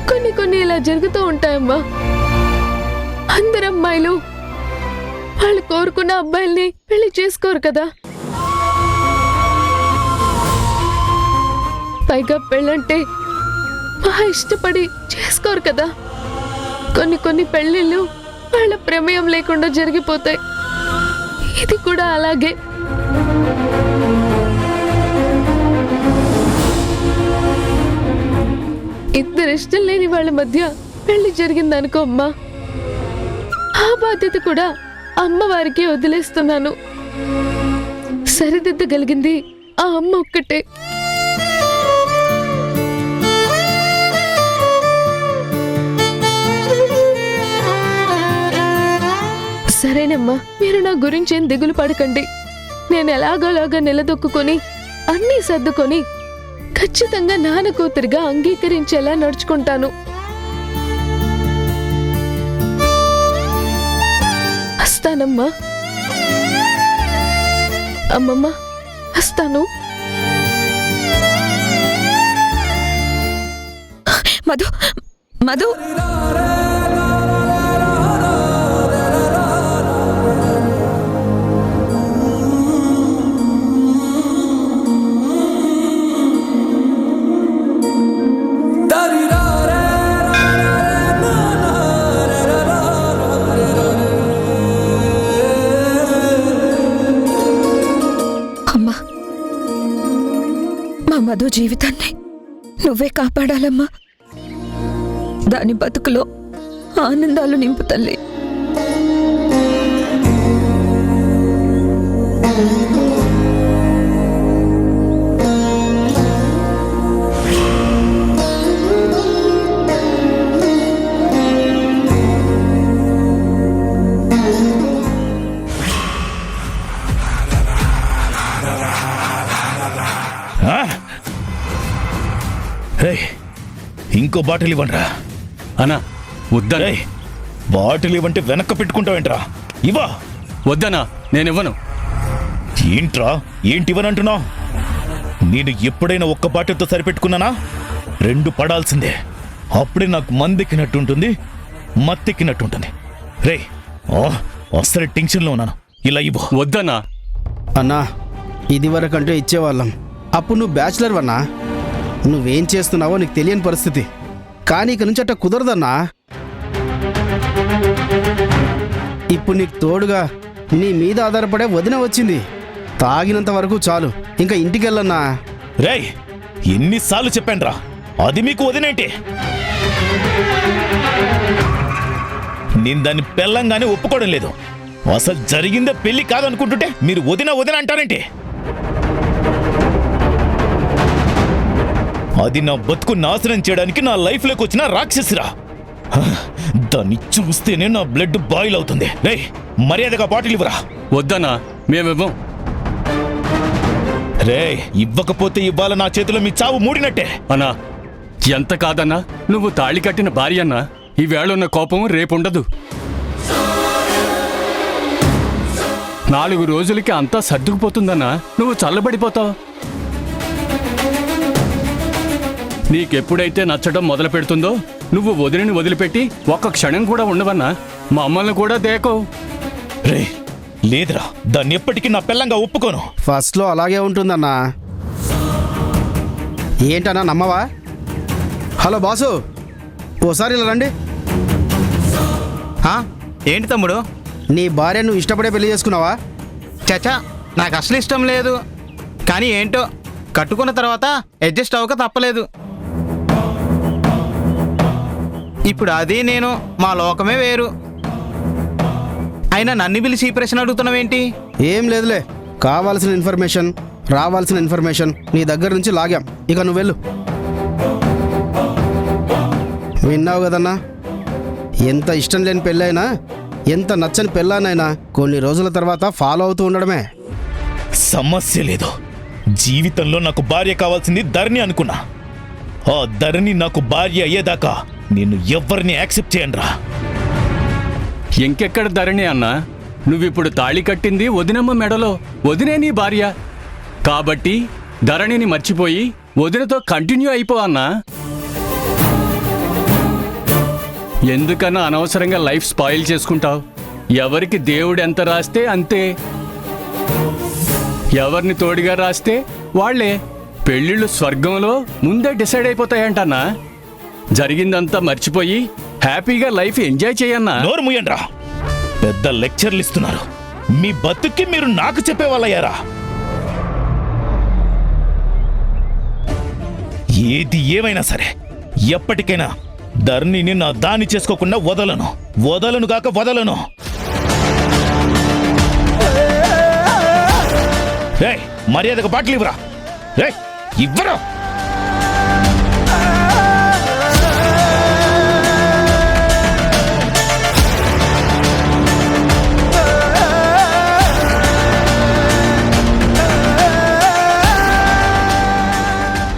కొన్ని ఇలా జరుగుతూ ఉంటాయమ్మా. అందరు అమ్మాయిలు వాళ్ళు కోరుకున్న అబ్బాయిల్ని పెళ్లి చేసుకోరు కదా. పైగా పెళ్ళంటే మహా ఇష్టపడి చేసుకోరు కదా. కొన్ని పెళ్ళిళ్ళు వాళ్ళ ప్రమేయం లేకుండా జరిగిపోతాయి. ఇది కూడా అలాగే. ఇద్దరు ఇష్టం లేని వాళ్ళ మధ్య పెళ్లి జరిగిందనుకో అమ్మా, ఆ బాధ్యత కూడా అమ్మవారికి వదిలేస్తున్నాను. సరిదిద్దగలిగింది ఆ అమ్మ ఒక్కటే. సరేనమ్మా, మీరు నా గురించి ఏం దిగులు పడకండి. నేను ఎలాగోలాగా నిలదొక్కుని అన్నీ సర్దుకొని ఖచ్చితంగా నాన్న కూతురిగా అంగీకరించేలా నడుచుకుంటాను. వస్తానమ్మా. అమ్మమ్మ, వస్తాను. మధు, మధు, మధు జీవితాన్ని నువ్వే కాపాడాలమ్మా. దాని బతుకులో ఆనందాలు నింపు తల్లి. ఇంకో బాటిల్ ఇవ్వండిరా. అన్నా వద్దా? బాటిల్ ఇవ్వంటే వెనక్కి పెట్టుకుంటావేంట్రా? ఇవ్వా. వద్దనా, నేనివ్వను. ఏంట్రా ఏంటివ్వనంటున్నావు? నేను ఎప్పుడైనా ఒక్క బాటిల్తో సరిపెట్టుకున్నానా? 2 పడాల్సిందే. అప్పుడే నాకు మందెక్కినట్టుంటుంది, మత్తెక్కినట్టుంటుంది. రే అసలు టెన్షన్లో ఉన్నాను. ఇలా ఇవ్వు. వద్దనా. అన్నా, ఇది వరకంటే ఇచ్చేవాళ్ళం. అప్పుడు నువ్వు బ్యాచులర్ అన్నా. నువ్వేం చేస్తున్నావో నీకు తెలియని పరిస్థితి. కానీ ఇక నుంచి అట్ట కుదరదన్నా. ఇప్పుడు నీకు తోడుగా నీ మీద ఆధారపడే వదిన వచ్చింది. తాగినంత వరకు చాలు, ఇంకా ఇంటికి వెళ్ళన్నా. రేయ్, ఎన్నిసార్లు చెప్పానురా, అది మీకు వదినేంటి? నేను దాన్ని పెళ్ళంగానే ఒప్పుకోవడం లేదు. అసలు జరిగిందే పెళ్లి కాదనుకుంటుంటే మీరు వదిన వదిన అంటారేంటి? అది నా బతుకు నాశనం చేయడానికి నా లైఫ్లోకి వచ్చిన రాక్షసిరా. దాన్ని చూస్తేనే నా బ్లడ్ బాయిల్ అవుతుంది. రే, మర్యాదగా బాటిల్ ఇవ్వరా. వద్దనా, మేమివ్వం. రే, ఇవ్వకపోతే ఇవ్వాల నా చేతిలో మీ చావు మూడినట్టే. అన్నా, ఎంత కాదన్నా, నువ్వు తాళి కట్టిన భార్య అన్నా. ఈవేళున్న కోపం రేపుండదు. 4 రోజులకి అంతా సర్దుకుపోతుందన్నా. నువ్వు చల్లబడిపోతావు. నీకెప్పుడైతే నచ్చడం మొదలు పెడుతుందో నువ్వు వదిలిని వదిలిపెట్టి ఒక్క క్షణం కూడా ఉండవన్నా. మమ్మల్ని కూడా దేకో. రే, లేదురా, దాన్ని ఎప్పటికీ నా పెళ్ళంగా ఒప్పుకోను. ఫస్ట్లో అలాగే ఉంటుందన్నా. ఏంటన్నా, నమ్మవా? హలో బాసు, ఓసారి ఇలా రండి. ఏంటి తమ్ముడు? నీ భార్య నువ్వు ఇష్టపడే పెళ్లి చేసుకున్నావా? చచ్చా, నాకు అసలు ఇష్టం లేదు. కానీ ఏంటో కట్టుకున్న తర్వాత అడ్జస్ట్ అవ్వక తప్పలేదు. ఇప్పుడు అది నేను, మా లోకమే వేరు. అయినా నన్ను పిలిచి ఈ ప్రశ్న అడుగుతున్నావేంటి? ఏం లేదులే, కావాల్సిన ఇన్ఫర్మేషన్, రావాల్సిన ఇన్ఫర్మేషన్ నీ దగ్గర నుంచి లాగాం. ఇక నువ్వు వెళ్ళు. విన్నావు కదన్నా, ఎంత ఇష్టం లేని పెళ్ళైనా, ఎంత నచ్చని పెళ్ళానైనా కొన్ని రోజుల తర్వాత ఫాలో అవుతూ ఉండడమే. సమస్య లేదు. జీవితంలో నాకు భార్య కావాల్సింది ధరణి అనుకున్నా. ఆ ధరణి నాకు భార్య అయ్యేదాకా నేను ఎవరిని యాక్సెప్ట్ చేయనురా. ఇంకెక్కడ ధరణి అన్నా? నువ్విప్పుడు తాళి కట్టింది వదినమ్మ మెడలో. వదినే నీ భార్య కాబట్టి ధరణిని మర్చిపోయి వదినతో కంటిన్యూ అయిపో అన్నా. ఎందుకన్నా అనవసరంగా లైఫ్ స్పాయిల్ చేసుకుంటావు? ఎవరికి దేవుడు ఎంత రాస్తే అంతే. ఎవరిని తోడుగా రాస్తే వాళ్లే. పెళ్ళిళ్ళు స్వర్గంలో ముందే డిసైడ్ అయిపోతాయంటన్నా. జరిగిందంతా మర్చిపోయి హ్యాపీగా లైఫ్ ఎంజాయ్ చేయన్నా. నోరు ముయ్యండ్రా, పెద్ద లెక్చర్లు ఇస్తున్నారు. మీ బతుక్కి మీరు నాకు చెప్పేవాళ్ళయ్యారా? ఏది ఏమైనా సరే ఎప్పటికైనా ధరణిని నా దాన్ని చేసుకోకుండా వదలను కాక వదలను. మర్యాదగా బాటలు ఇవ్వరా, ఇవ్వరా.